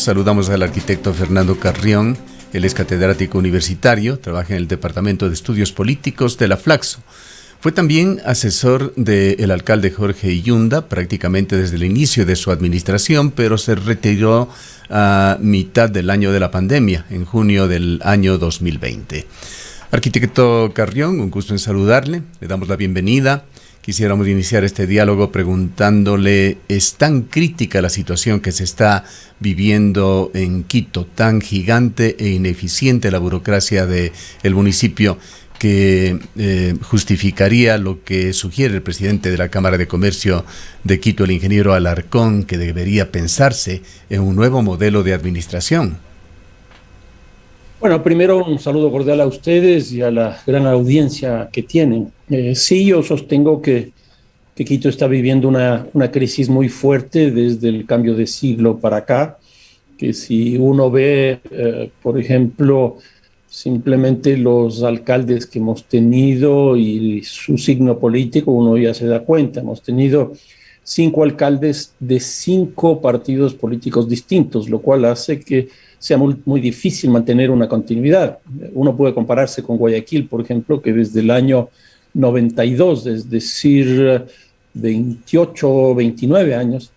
saludamos al arquitecto Fernando Carrión. Él es catedrático universitario, trabaja en el Departamento de Estudios Políticos de la Flaxo. Fue también asesor del alcalde Jorge Yunda prácticamente desde el inicio de su administración, pero se retiró a mitad del año de la pandemia, en junio del año 2020. Arquitecto Carrión, un gusto en saludarle, le damos la bienvenida. Quisiéramos iniciar este diálogo preguntándole, ¿es tan crítica la situación que se está viviendo en Quito, tan gigante e ineficiente la burocracia del municipio, que justificaría lo que sugiere el presidente de la Cámara de Comercio de Quito, el ingeniero Alarcón, que debería pensarse en un nuevo modelo de administración? Bueno, primero un saludo cordial a ustedes y a la gran audiencia que tienen. Sí, yo sostengo que Quito está viviendo una crisis muy fuerte desde el cambio de siglo para acá, que si uno ve, por ejemplo, simplemente los alcaldes que hemos tenido y su signo político, uno ya se da cuenta. Hemos tenido 5 alcaldes de 5 partidos políticos distintos, lo cual hace que sea muy difícil mantener una continuidad. Uno puede compararse con Guayaquil, por ejemplo, que desde el año 92, es decir, 28 o 29 años,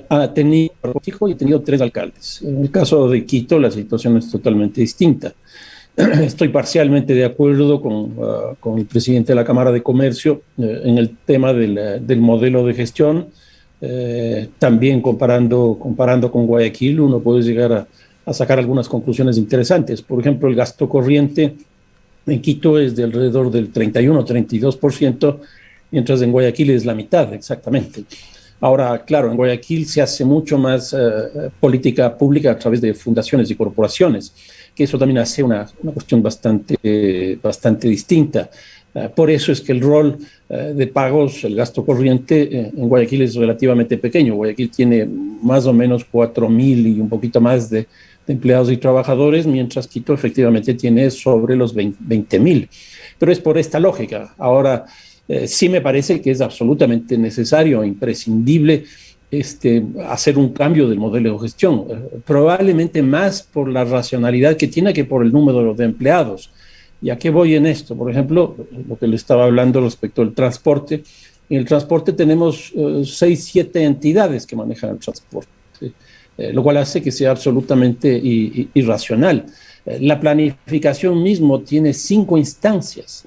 ha tenido 3 alcaldes. En el caso de Quito, la situación es totalmente distinta. Estoy parcialmente de acuerdo con el presidente de la Cámara de Comercio en el tema del modelo de gestión. También comparando con Guayaquil, uno puede llegar a sacar algunas conclusiones interesantes. Por ejemplo, el gasto corriente en Quito es de alrededor del 31-32%, mientras en Guayaquil es la mitad exactamente. Ahora, claro, en Guayaquil se hace mucho más política pública a través de fundaciones y corporaciones, que eso también hace una cuestión bastante distinta. Por eso es que el rol de pagos, el gasto corriente en Guayaquil es relativamente pequeño. Guayaquil tiene más o menos 4,000 y un poquito más de empleados y trabajadores, mientras Quito efectivamente tiene sobre los 20,000. Pero es por esta lógica. Ahora, sí me parece que es absolutamente necesario, imprescindible, hacer un cambio del modelo de gestión, probablemente más por la racionalidad que tiene que por el número de empleados. ¿Y a qué voy en esto? Por ejemplo, lo que le estaba hablando respecto al transporte. En el transporte tenemos 6, 7 entidades que manejan el transporte, lo cual hace que sea absolutamente irracional. La planificación mismo tiene 5 instancias,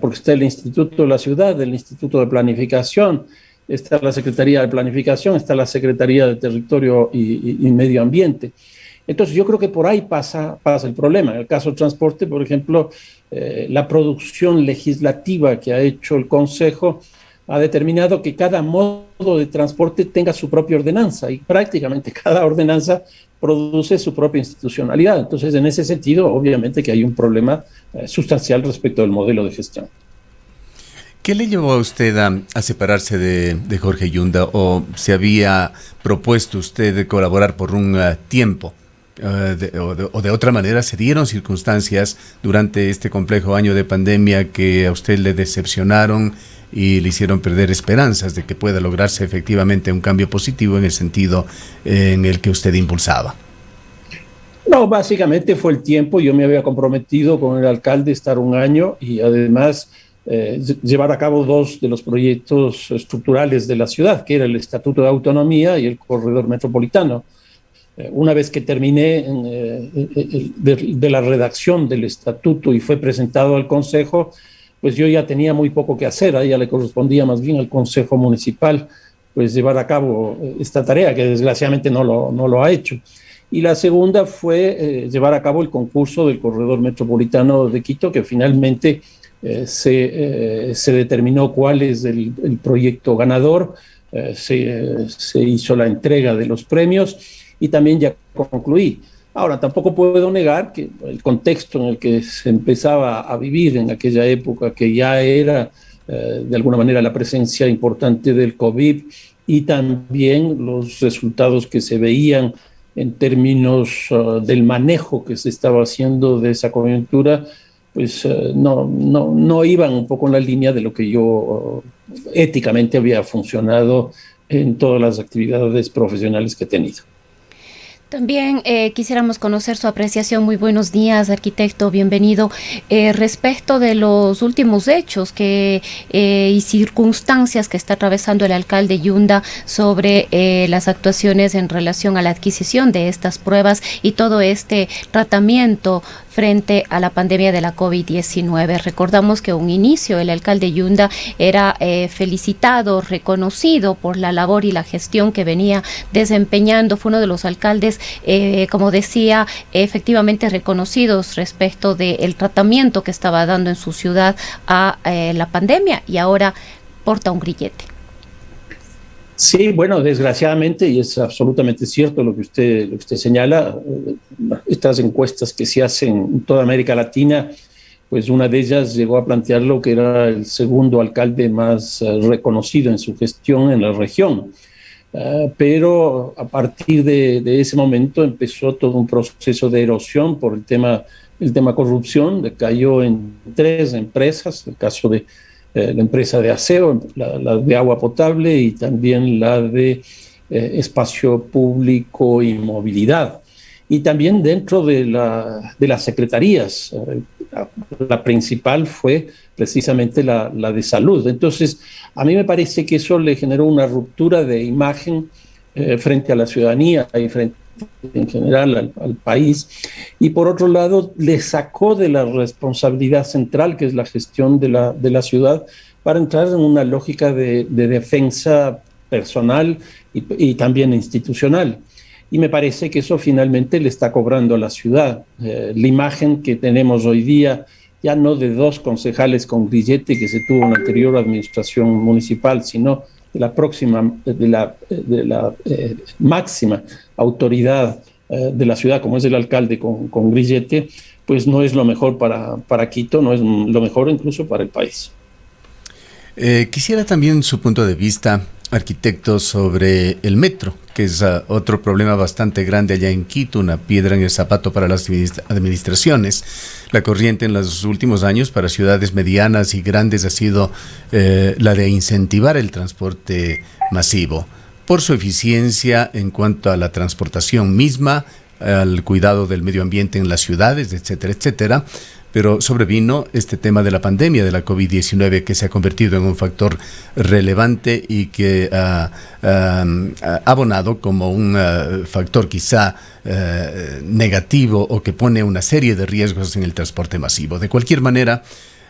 porque está el Instituto de la Ciudad, el Instituto de Planificación, está la Secretaría de Planificación, está la Secretaría de Territorio y Medio Ambiente. Entonces yo creo que por ahí pasa el problema. En el caso del transporte, por ejemplo, la producción legislativa que ha hecho el Consejo ha determinado que cada modo de transporte tenga su propia ordenanza y prácticamente cada ordenanza produce su propia institucionalidad. Entonces, en ese sentido, obviamente que hay un problema sustancial respecto al modelo de gestión. ¿Qué le llevó a usted a separarse de Jorge Yunda, o se había propuesto usted de colaborar por un tiempo? O de otra manera, ¿se dieron circunstancias durante este complejo año de pandemia que a usted le decepcionaron y le hicieron perder esperanzas de que pueda lograrse efectivamente un cambio positivo en el sentido en el que usted impulsaba? No, básicamente fue el tiempo. Yo me había comprometido con el alcalde a estar un año y además llevar a cabo 2 de los proyectos estructurales de la ciudad, que era el Estatuto de Autonomía y el Corredor Metropolitano. Una vez que terminé de la redacción del estatuto y fue presentado al Consejo, pues yo ya tenía muy poco que hacer. A ella le correspondía más bien al Consejo Municipal pues llevar a cabo esta tarea, que desgraciadamente no lo ha hecho. Y la segunda fue llevar a cabo el concurso del Corredor Metropolitano de Quito, que finalmente se determinó cuál es el proyecto ganador, se hizo la entrega de los premios y también ya concluí. Ahora, tampoco puedo negar que el contexto en el que se empezaba a vivir en aquella época, que ya era de alguna manera la presencia importante del COVID y también los resultados que se veían en términos del manejo que se estaba haciendo de esa coyuntura, pues no iban un poco en la línea de lo que yo éticamente había funcionado en todas las actividades profesionales que he tenido. También quisiéramos conocer su apreciación. Muy buenos días, arquitecto, bienvenido. Respecto de los últimos hechos y circunstancias que está atravesando el alcalde Yunda sobre las actuaciones en relación a la adquisición de estas pruebas y todo este tratamiento frente a la pandemia de la COVID-19. Recordamos que a un inicio el alcalde Yunda era felicitado, reconocido por la labor y la gestión que venía desempeñando. Fue uno de los alcaldes, como decía, efectivamente reconocidos respecto del tratamiento que estaba dando en su ciudad a la pandemia, y ahora porta un grillete. Sí, bueno, desgraciadamente, y es absolutamente cierto lo que usted señala, estas encuestas que se hacen en toda América Latina, pues una de ellas llegó a plantear lo que era el segundo alcalde más reconocido en su gestión en la región. Pero a partir de ese momento empezó todo un proceso de erosión por el tema corrupción. Cayó en 3 empresas, el caso de la empresa de aseo, la de agua potable y también la de espacio público y movilidad. Y también dentro de las secretarías, la principal fue precisamente la de salud. Entonces, a mí me parece que eso le generó una ruptura de imagen frente a la ciudadanía y frente en general al país, y por otro lado le sacó de la responsabilidad central, que es la gestión de la ciudad, para entrar en una lógica de defensa personal y también institucional. Y me parece que eso finalmente le está cobrando a la ciudad. La imagen que tenemos hoy día, ya no de 2 concejales con grillete que se tuvo en la anterior administración municipal, sino de la máxima autoridad de la ciudad, como es el alcalde con grillete, pues no es lo mejor para Quito, no es lo mejor incluso para el país. Quisiera también su punto de vista, arquitecto, sobre el metro, que es otro problema bastante grande allá en Quito, una piedra en el zapato para las administraciones. La corriente en los últimos años para ciudades medianas y grandes ha sido la de incentivar el transporte masivo, por su eficiencia en cuanto a la transportación misma, al cuidado del medio ambiente en las ciudades, etcétera, etcétera. Pero sobrevino este tema de la pandemia de la COVID-19, que se ha convertido en un factor relevante y que ha abonado como un factor quizá negativo, o que pone una serie de riesgos en el transporte masivo. De cualquier manera,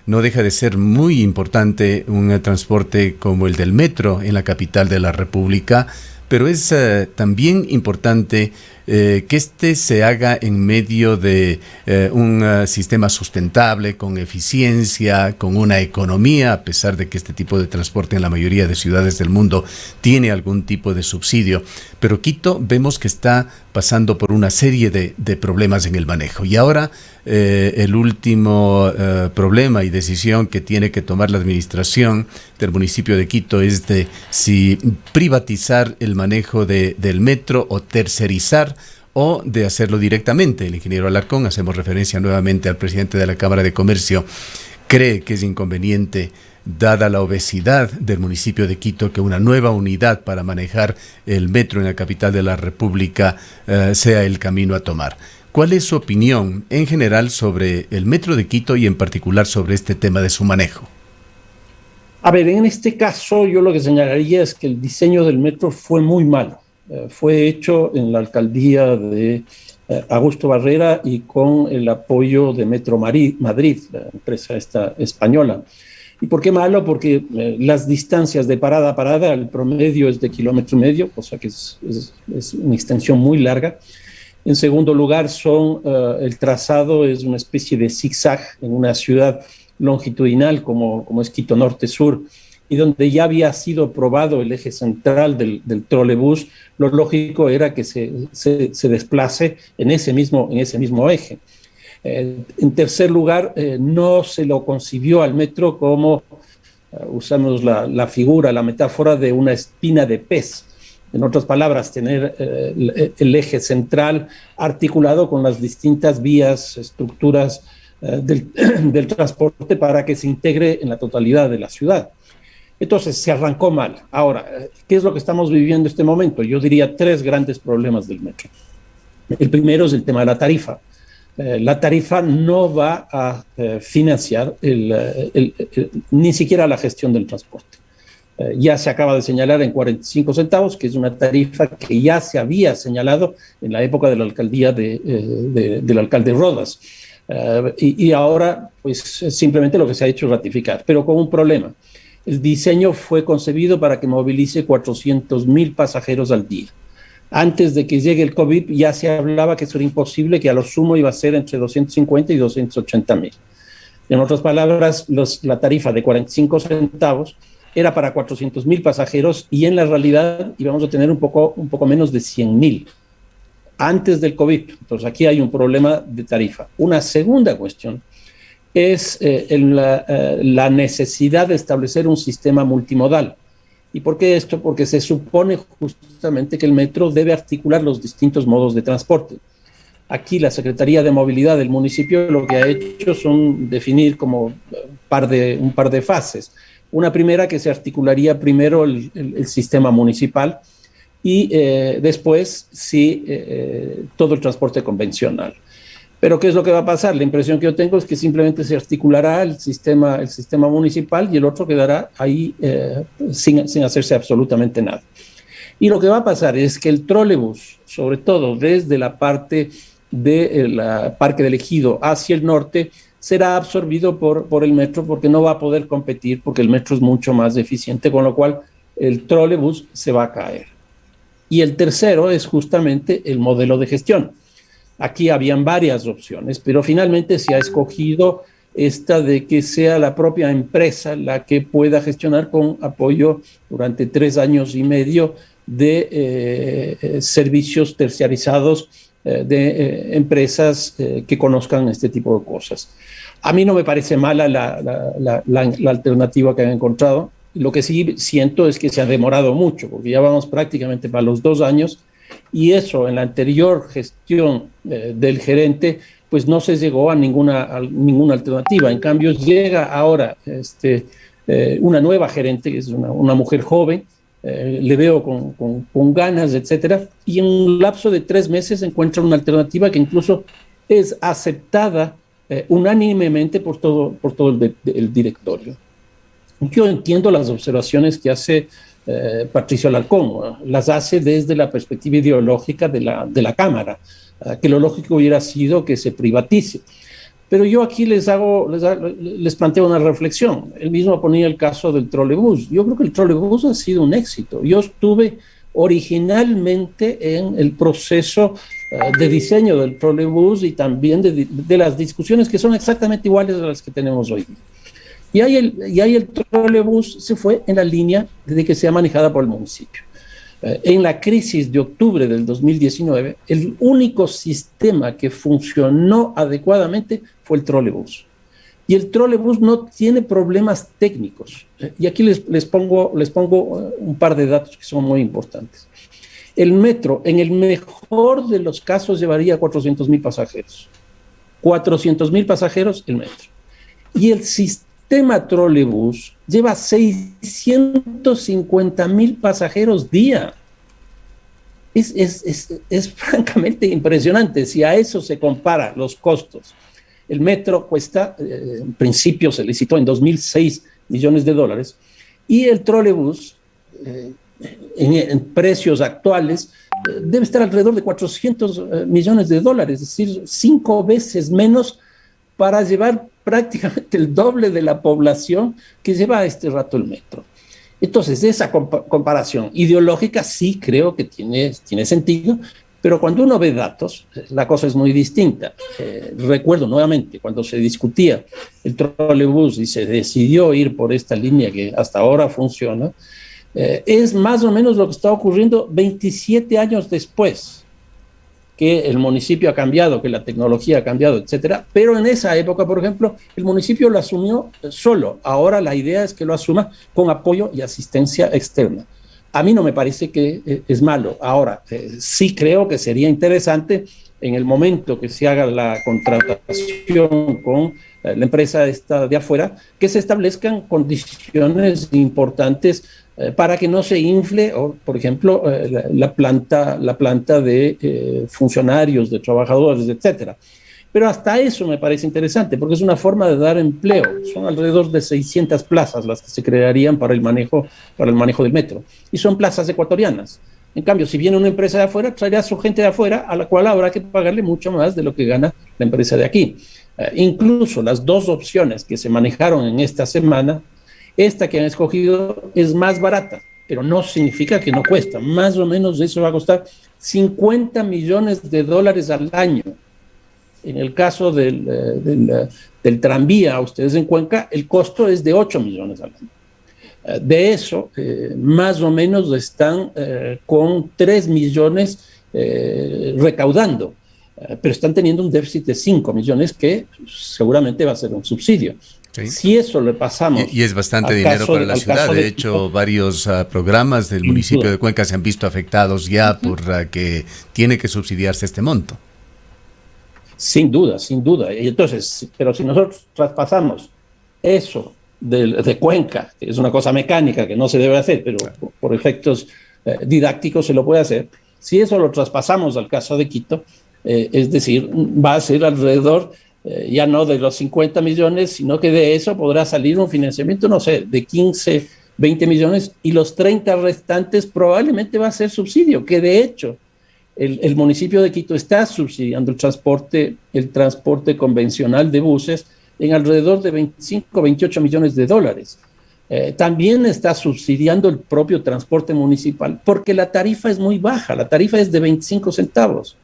no deja de ser muy importante un transporte como el del metro en la capital de la República, pero es también importante que este se haga en medio de un sistema sustentable, con eficiencia, con una economía, a pesar de que este tipo de transporte en la mayoría de ciudades del mundo tiene algún tipo de subsidio. Pero Quito vemos que está pasando por una serie de problemas en el manejo. Y ahora el último problema y decisión que tiene que tomar la administración del municipio de Quito es de si privatizar el manejo del metro o tercerizar, o de hacerlo directamente. El ingeniero Alarcón, hacemos referencia nuevamente al presidente de la Cámara de Comercio, cree que es inconveniente, dada la obesidad del municipio de Quito, que una nueva unidad para manejar el metro en la capital de la República sea el camino a tomar. ¿Cuál es su opinión en general sobre el metro de Quito y en particular sobre este tema de su manejo? A ver, en este caso yo lo que señalaría es que el diseño del metro fue muy malo. Fue hecho en la alcaldía de Augusto Barrera y con el apoyo de Metro Madrid, la empresa esta española. ¿Y por qué malo? Porque las distancias de parada a parada, el promedio es de 1,5 kilómetros, o sea que es una extensión muy larga. En segundo lugar, el trazado es una especie de zigzag en una ciudad longitudinal como es Quito Norte-Sur, y donde ya había sido probado el eje central del trolebús, lo lógico era que se desplace en ese mismo eje. En tercer lugar, no se lo concibió al metro como, usamos la figura, la metáfora de una espina de pez. En otras palabras, tener el eje central articulado con las distintas vías, estructuras del transporte para que se integre en la totalidad de la ciudad. Entonces se arrancó mal. Ahora, ¿qué es lo que estamos viviendo en este momento? Yo diría tres grandes problemas del metro. El primero es el tema de la tarifa. La tarifa no va a financiar ni siquiera la gestión del transporte. Ya se acaba de señalar en 45 centavos, que es una tarifa que ya se había señalado en la época de la alcaldía del alcalde Rodas. Y ahora, pues simplemente lo que se ha hecho es ratificar, pero con un problema. El diseño fue concebido para que movilice 400,000 pasajeros al día. Antes de que llegue el COVID ya se hablaba que eso era imposible, que a lo sumo iba a ser entre 250 y 280,000. En otras palabras, la tarifa de 45 centavos era para 400,000 pasajeros y en la realidad íbamos a tener un poco menos de 100,000 antes del COVID. Entonces aquí hay un problema de tarifa. Una segunda cuestión es la necesidad de establecer un sistema multimodal. ¿Y por qué esto? Porque se supone justamente que el metro debe articular los distintos modos de transporte. Aquí la Secretaría de Movilidad del municipio lo que ha hecho son definir como un par de fases. Una primera que se articularía primero el sistema municipal y después sí todo el transporte convencional. Pero ¿qué es lo que va a pasar? La impresión que yo tengo es que simplemente se articulará el sistema municipal y el otro quedará ahí sin hacerse absolutamente nada. Y lo que va a pasar es que el trolebús, sobre todo desde la parte del Parque del Ejido hacia el norte, será absorbido por el metro porque no va a poder competir, porque el metro es mucho más eficiente, con lo cual el trolebús se va a caer. Y el tercero es justamente el modelo de gestión. Aquí habían varias opciones, pero finalmente se ha escogido esta de que sea la propia empresa la que pueda gestionar con apoyo durante 3 años y medio de servicios terciarizados de empresas que conozcan este tipo de cosas. A mí no me parece mala la alternativa que han encontrado. Lo que sí siento es que se ha demorado mucho, porque ya vamos prácticamente para los 2 años, y eso en la anterior gestión del gerente, pues no se llegó a ninguna alternativa. En cambio, llega ahora una nueva gerente, que es una mujer joven, le veo con ganas, etcétera, y en un lapso de 3 meses encuentra una alternativa que incluso es aceptada unánimemente por todo el directorio. Yo entiendo las observaciones que hace Patricio Alarcón, ¿no? Las hace desde la perspectiva ideológica de la Cámara, que lo lógico hubiera sido que se privatice. Pero yo aquí les planteo una reflexión. Él mismo ponía el caso del trolebús. Yo creo que el trolebús ha sido un éxito. Yo estuve originalmente en el proceso de diseño del trolebús y también de las discusiones que son exactamente iguales a las que tenemos hoy. Y ahí el trolebús se fue en la línea de que sea manejada por el municipio. En la crisis de octubre del 2019, el único sistema que funcionó adecuadamente fue el trolebús. Y el trolebús no tiene problemas técnicos. Y aquí les pongo un par de datos que son muy importantes. El metro, en el mejor de los casos, llevaría 400,000 pasajeros. 400,000 pasajeros el metro. Y el sistema trolebús lleva 650,000 pasajeros día. Es francamente impresionante. Si a eso se compara los costos, el metro cuesta, en principio se licitó en 2.006 millones de dólares, y el trolebús, en precios actuales, debe estar alrededor de 400 millones de dólares, es decir, 5 veces menos para llevar prácticamente el doble de la población que lleva a este rato el metro. Entonces, esa comparación ideológica sí creo que tiene sentido, pero cuando uno ve datos, la cosa es muy distinta. Recuerdo nuevamente, cuando se discutía el trolebús y se decidió ir por esta línea que hasta ahora funciona, es más o menos lo que está ocurriendo 27 años después, que el municipio ha cambiado, que la tecnología ha cambiado, etcétera. Pero en esa época, por ejemplo, el municipio lo asumió solo. Ahora la idea es que lo asuma con apoyo y asistencia externa. A mí no me parece que es malo. Ahora, sí creo que sería interesante en el momento que se haga la contratación con la empresa esta de afuera, que se establezcan condiciones importantes para que no se infle, o, por ejemplo, la planta de funcionarios, de trabajadores, etcétera. Pero hasta eso me parece interesante, porque es una forma de dar empleo. Son alrededor de 600 plazas las que se crearían para el manejo del metro. Y son plazas ecuatorianas. En cambio, si viene una empresa de afuera, traerá a su gente de afuera, a la cual habrá que pagarle mucho más de lo que gana la empresa de aquí. Incluso las dos opciones que se manejaron en esta semana, esta que han escogido es más barata, pero no significa que no cuesta. Más o menos eso va a costar $50 millones al año. En el caso del tranvía, ustedes en Cuenca, el costo es de 8 millones al año. De eso, más o menos están con 3 millones recaudando, pero están teniendo un déficit de 5 millones que seguramente va a ser un subsidio. Sí. Si eso le pasamos... Y es bastante dinero para la ciudad. De hecho, varios programas del municipio de Cuenca se han visto afectados ya por que tiene que subsidiarse este monto. Sin duda, sin duda. Y entonces, pero si nosotros traspasamos eso de Cuenca, que es una cosa mecánica que no se debe hacer, pero por efectos didácticos se lo puede hacer, si eso lo traspasamos al caso de Quito, es decir, va a ser alrededor ya no de los 50 millones, sino que de eso podrá salir un financiamiento, no sé, de 15, 20 millones, y los 30 restantes probablemente va a ser subsidio, que de hecho el municipio de Quito está subsidiando el transporte convencional de buses en alrededor de 25, 28 millones de dólares. También está subsidiando el propio transporte municipal, porque la tarifa es muy baja, la tarifa es de 25 centavos.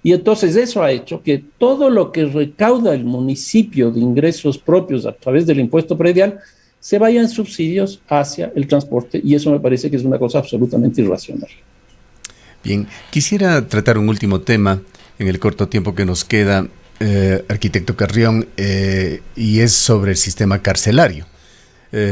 Y entonces eso ha hecho que todo lo que recauda el municipio de ingresos propios a través del impuesto predial se vaya en subsidios hacia el transporte, y eso me parece que es una cosa absolutamente irracional. Bien, quisiera tratar un último tema en el corto tiempo que nos queda, arquitecto Carrión, y es sobre el sistema carcelario.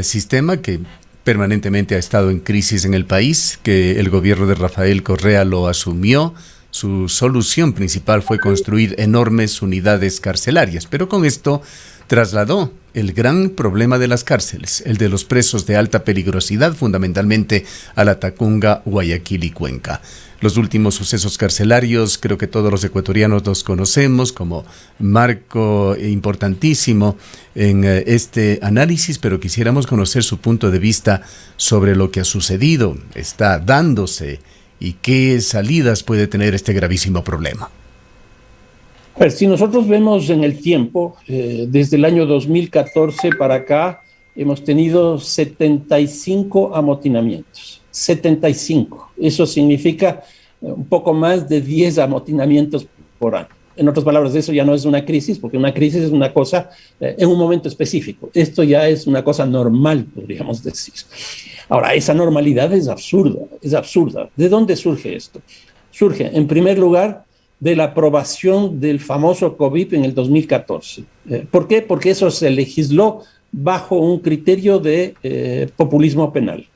Sistema que permanentemente ha estado en crisis en el país, que el gobierno de Rafael Correa lo asumió. Su solución principal fue construir enormes unidades carcelarias, pero con esto trasladó el gran problema de las cárceles, el de los presos de alta peligrosidad, fundamentalmente a la Tacunga, Guayaquil y Cuenca. Los últimos sucesos carcelarios, creo que todos los ecuatorianos los conocemos como marco importantísimo en este análisis, pero quisiéramos conocer su punto de vista sobre lo que ha sucedido, está dándose y qué salidas puede tener este gravísimo problema. A ver, si nosotros vemos en el tiempo, desde el año 2014 para acá, hemos tenido 75 amotinamientos. 75. Eso significa un poco más de 10 amotinamientos por año. En otras palabras, eso ya no es una crisis, porque una crisis es una cosa en un momento específico. Esto ya es una cosa normal, podríamos decir. Ahora, esa normalidad es absurda, es absurda. ¿De dónde surge esto? Surge, en primer lugar, de la aprobación del famoso COVID en el 2014. ¿Por qué? Porque eso se legisló bajo un criterio de populismo penal.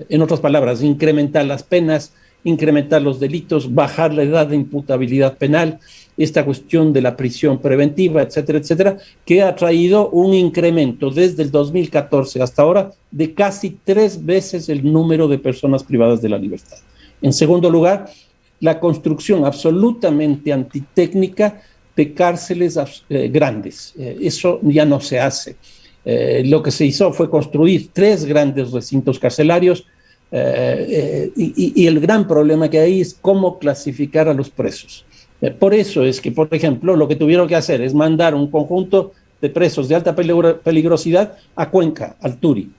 En otras palabras, incrementar las penas, incrementar los delitos, bajar la edad de imputabilidad penal, esta cuestión de la prisión preventiva, etcétera, etcétera, que ha traído un incremento desde el 2014 hasta ahora de casi 3 veces el número de personas privadas de la libertad. En segundo lugar, la construcción absolutamente antitécnica de cárceles grandes. Eso ya no se hace. Lo que se hizo fue construir 3 grandes recintos carcelarios y el gran problema que hay es cómo clasificar a los presos. Por eso es que, por ejemplo, lo que tuvieron que hacer es mandar un conjunto de presos de alta peligrosidad a Cuenca, al Turi.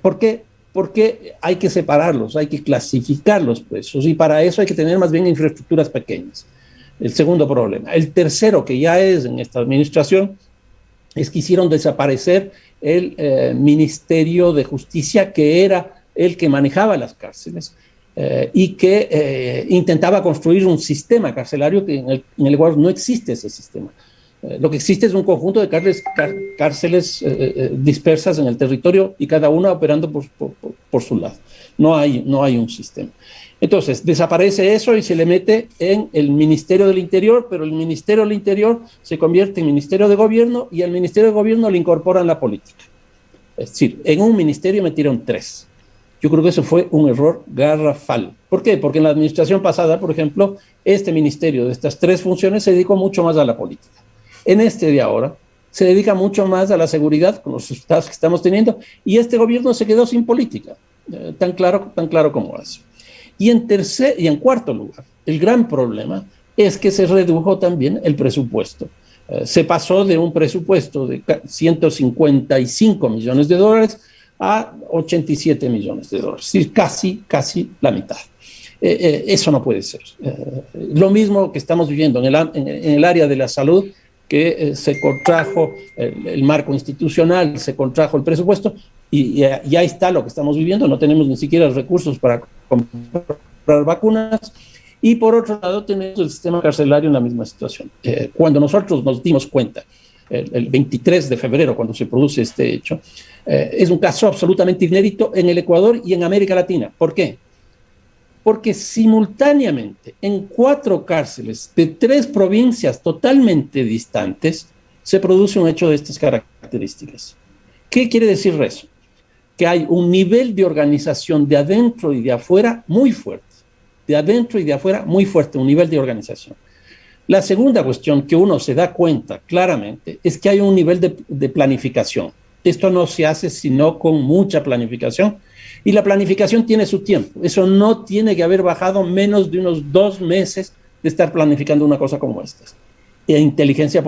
¿Por qué? Porque hay que separarlos, hay que clasificar los presos, y para eso hay que tener más bien infraestructuras pequeñas. El segundo problema. El tercero, que ya es en esta administración, es que hicieron desaparecer el Ministerio de Justicia, que era el que manejaba las cárceles y que intentaba construir un sistema carcelario que en el cual no existe ese sistema. Lo que existe es un conjunto de cárceles dispersas en el territorio y cada una operando por su lado. no hay un sistema. Entonces, desaparece eso y se le mete en el Ministerio del Interior, pero el Ministerio del Interior se convierte en Ministerio de Gobierno y al Ministerio de Gobierno le incorporan la política. Es decir, en un ministerio metieron 3. Yo creo que eso fue un error garrafal. ¿Por qué? Porque en la administración pasada, por ejemplo, este ministerio de estas 3 funciones se dedicó mucho más a la política. En este de ahora se dedica mucho más a la seguridad con los resultados que estamos teniendo y este gobierno se quedó sin política, tan claro como eso. Y en cuarto lugar, el gran problema es que se redujo también el presupuesto. Se pasó de un presupuesto de 155 millones de dólares a 87 millones de dólares, es decir, casi la mitad. Eso no puede ser. Lo mismo que estamos viviendo en el área de la salud, que se contrajo el marco institucional, se contrajo el presupuesto, y ahí está lo que estamos viviendo, no tenemos ni siquiera recursos para comprar vacunas, y por otro lado tenemos el sistema carcelario en la misma situación. Cuando nosotros nos dimos cuenta, el 23 de febrero, cuando se produce este hecho, es un caso absolutamente inédito en el Ecuador y en América Latina. ¿Por qué? Porque simultáneamente en 4 cárceles de 3 provincias totalmente distantes se produce un hecho de estas características. ¿Qué quiere decir eso? Que hay un nivel de organización de adentro y de afuera muy fuerte. De adentro y de afuera muy fuerte, un nivel de organización. La segunda cuestión que uno se da cuenta claramente es que hay un nivel de planificación. Esto no se hace sino con mucha planificación y la planificación tiene su tiempo. Eso no tiene que haber bajado menos de unos 2 meses de estar planificando una cosa como esta. La inteligencia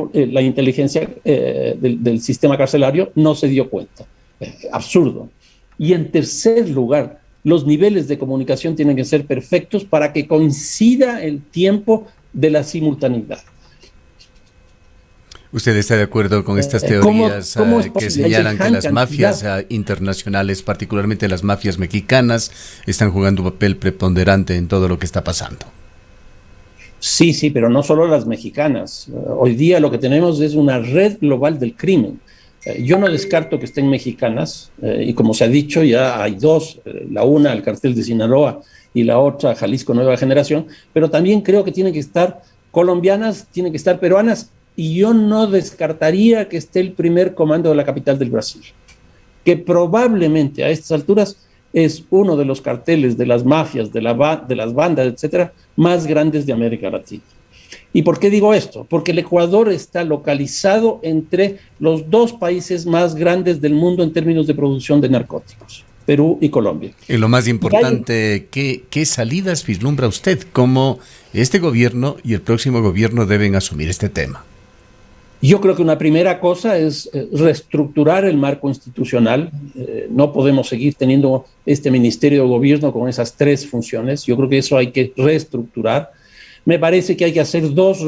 del sistema carcelario no se dio cuenta. Absurdo. Y en tercer lugar, los niveles de comunicación tienen que ser perfectos para que coincida el tiempo de la simultaneidad. ¿Usted está de acuerdo con estas teorías que señalan que las mafias internacionales, particularmente las mafias mexicanas, están jugando un papel preponderante en todo lo que está pasando? Sí, pero no solo las mexicanas. Hoy día lo que tenemos es una red global del crimen. Yo no descarto que estén mexicanas, y como se ha dicho, ya hay 2, la una, el cartel de Sinaloa, y la otra, Jalisco Nueva Generación, pero también creo que tienen que estar colombianas, tienen que estar peruanas, y yo no descartaría que esté el primer comando de la capital del Brasil, que probablemente a estas alturas es uno de los carteles de las mafias, de las bandas, etcétera, más grandes de América Latina. ¿Y por qué digo esto? Porque el Ecuador está localizado entre los 2 países más grandes del mundo en términos de producción de narcóticos, Perú y Colombia. Y lo más importante, ¿qué salidas vislumbra usted? ¿Cómo este gobierno y el próximo gobierno deben asumir este tema? Yo creo que una primera cosa es reestructurar el marco institucional. No podemos seguir teniendo este Ministerio de Gobierno con esas 3 funciones. Yo creo que eso hay que reestructurar. Me parece que hay que hacer 2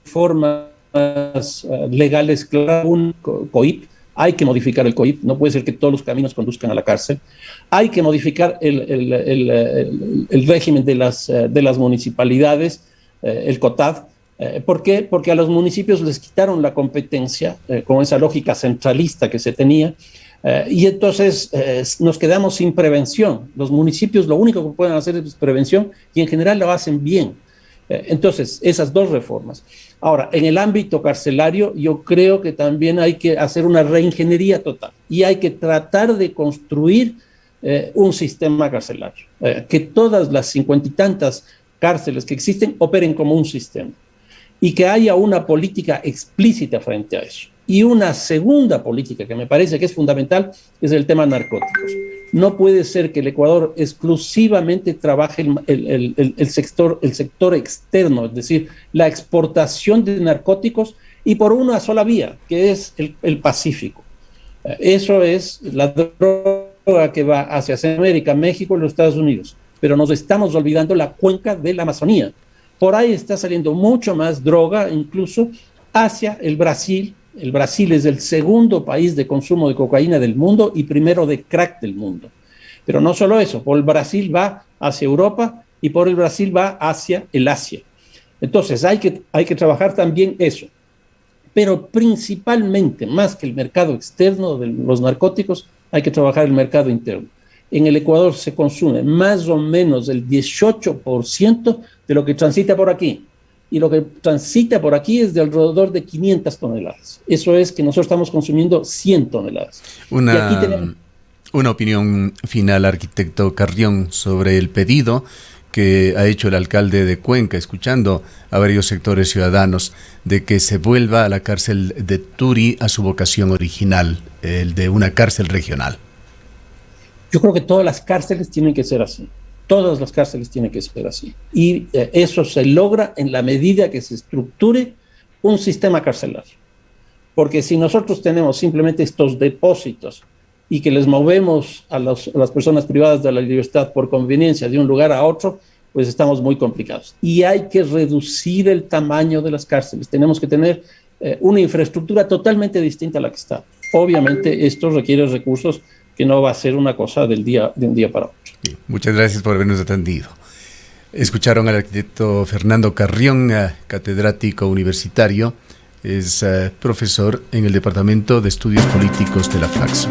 reformas legales claras. Un COIP, hay que modificar el COIP, no puede ser que todos los caminos conduzcan a la cárcel. Hay que modificar el régimen de las municipalidades, el COTAD. ¿Por qué? Porque a los municipios les quitaron la competencia con esa lógica centralista que se tenía. Y entonces nos quedamos sin prevención. Los municipios lo único que pueden hacer es prevención y en general lo hacen bien. Entonces, esas 2 reformas. Ahora, en el ámbito carcelario, yo creo que también hay que hacer una reingeniería total y hay que tratar de construir un sistema carcelario, que todas las 50 y tantas cárceles que existen operen como un sistema y que haya una política explícita frente a eso. Y una segunda política que me parece que es fundamental es el tema narcóticos. No puede ser que el Ecuador exclusivamente trabaje el sector externo, es decir, la exportación de narcóticos y por una sola vía, que es el Pacífico. Eso es la droga que va hacia Centroamérica, México y los Estados Unidos. Pero nos estamos olvidando la cuenca de la Amazonía. Por ahí está saliendo mucho más droga, incluso hacia el Brasil. El Brasil es el segundo país de consumo de cocaína del mundo y primero de crack del mundo. Pero no solo eso, por el Brasil va hacia Europa y por el Brasil va hacia el Asia. Entonces hay que trabajar también eso. Pero principalmente, más que el mercado externo de los narcóticos, hay que trabajar el mercado interno. En el Ecuador se consume más o menos el 18% de lo que transita por aquí. Y lo que transita por aquí es de alrededor de 500 toneladas. Eso es que nosotros estamos consumiendo 100 toneladas. Y aquí tenemos una opinión final, arquitecto Carrión, sobre el pedido que ha hecho el alcalde de Cuenca, escuchando a varios sectores ciudadanos, de que se vuelva a la cárcel de Turi a su vocación original, el de una cárcel regional. Yo creo que todas las cárceles tienen que ser así. Todas las cárceles tienen que ser así. Y eso se logra en la medida que se estructure un sistema carcelario. Porque si nosotros tenemos simplemente estos depósitos y que les movemos a las personas privadas de la libertad por conveniencia de un lugar a otro, pues estamos muy complicados. Y hay que reducir el tamaño de las cárceles. Tenemos que tener una infraestructura totalmente distinta a la que está. Obviamente esto requiere recursos que no va a ser una cosa de un día para otro. Bien, muchas gracias por habernos atendido. Escucharon al arquitecto Fernando Carrión, catedrático universitario, es profesor en el Departamento de Estudios Políticos de la Flaxo.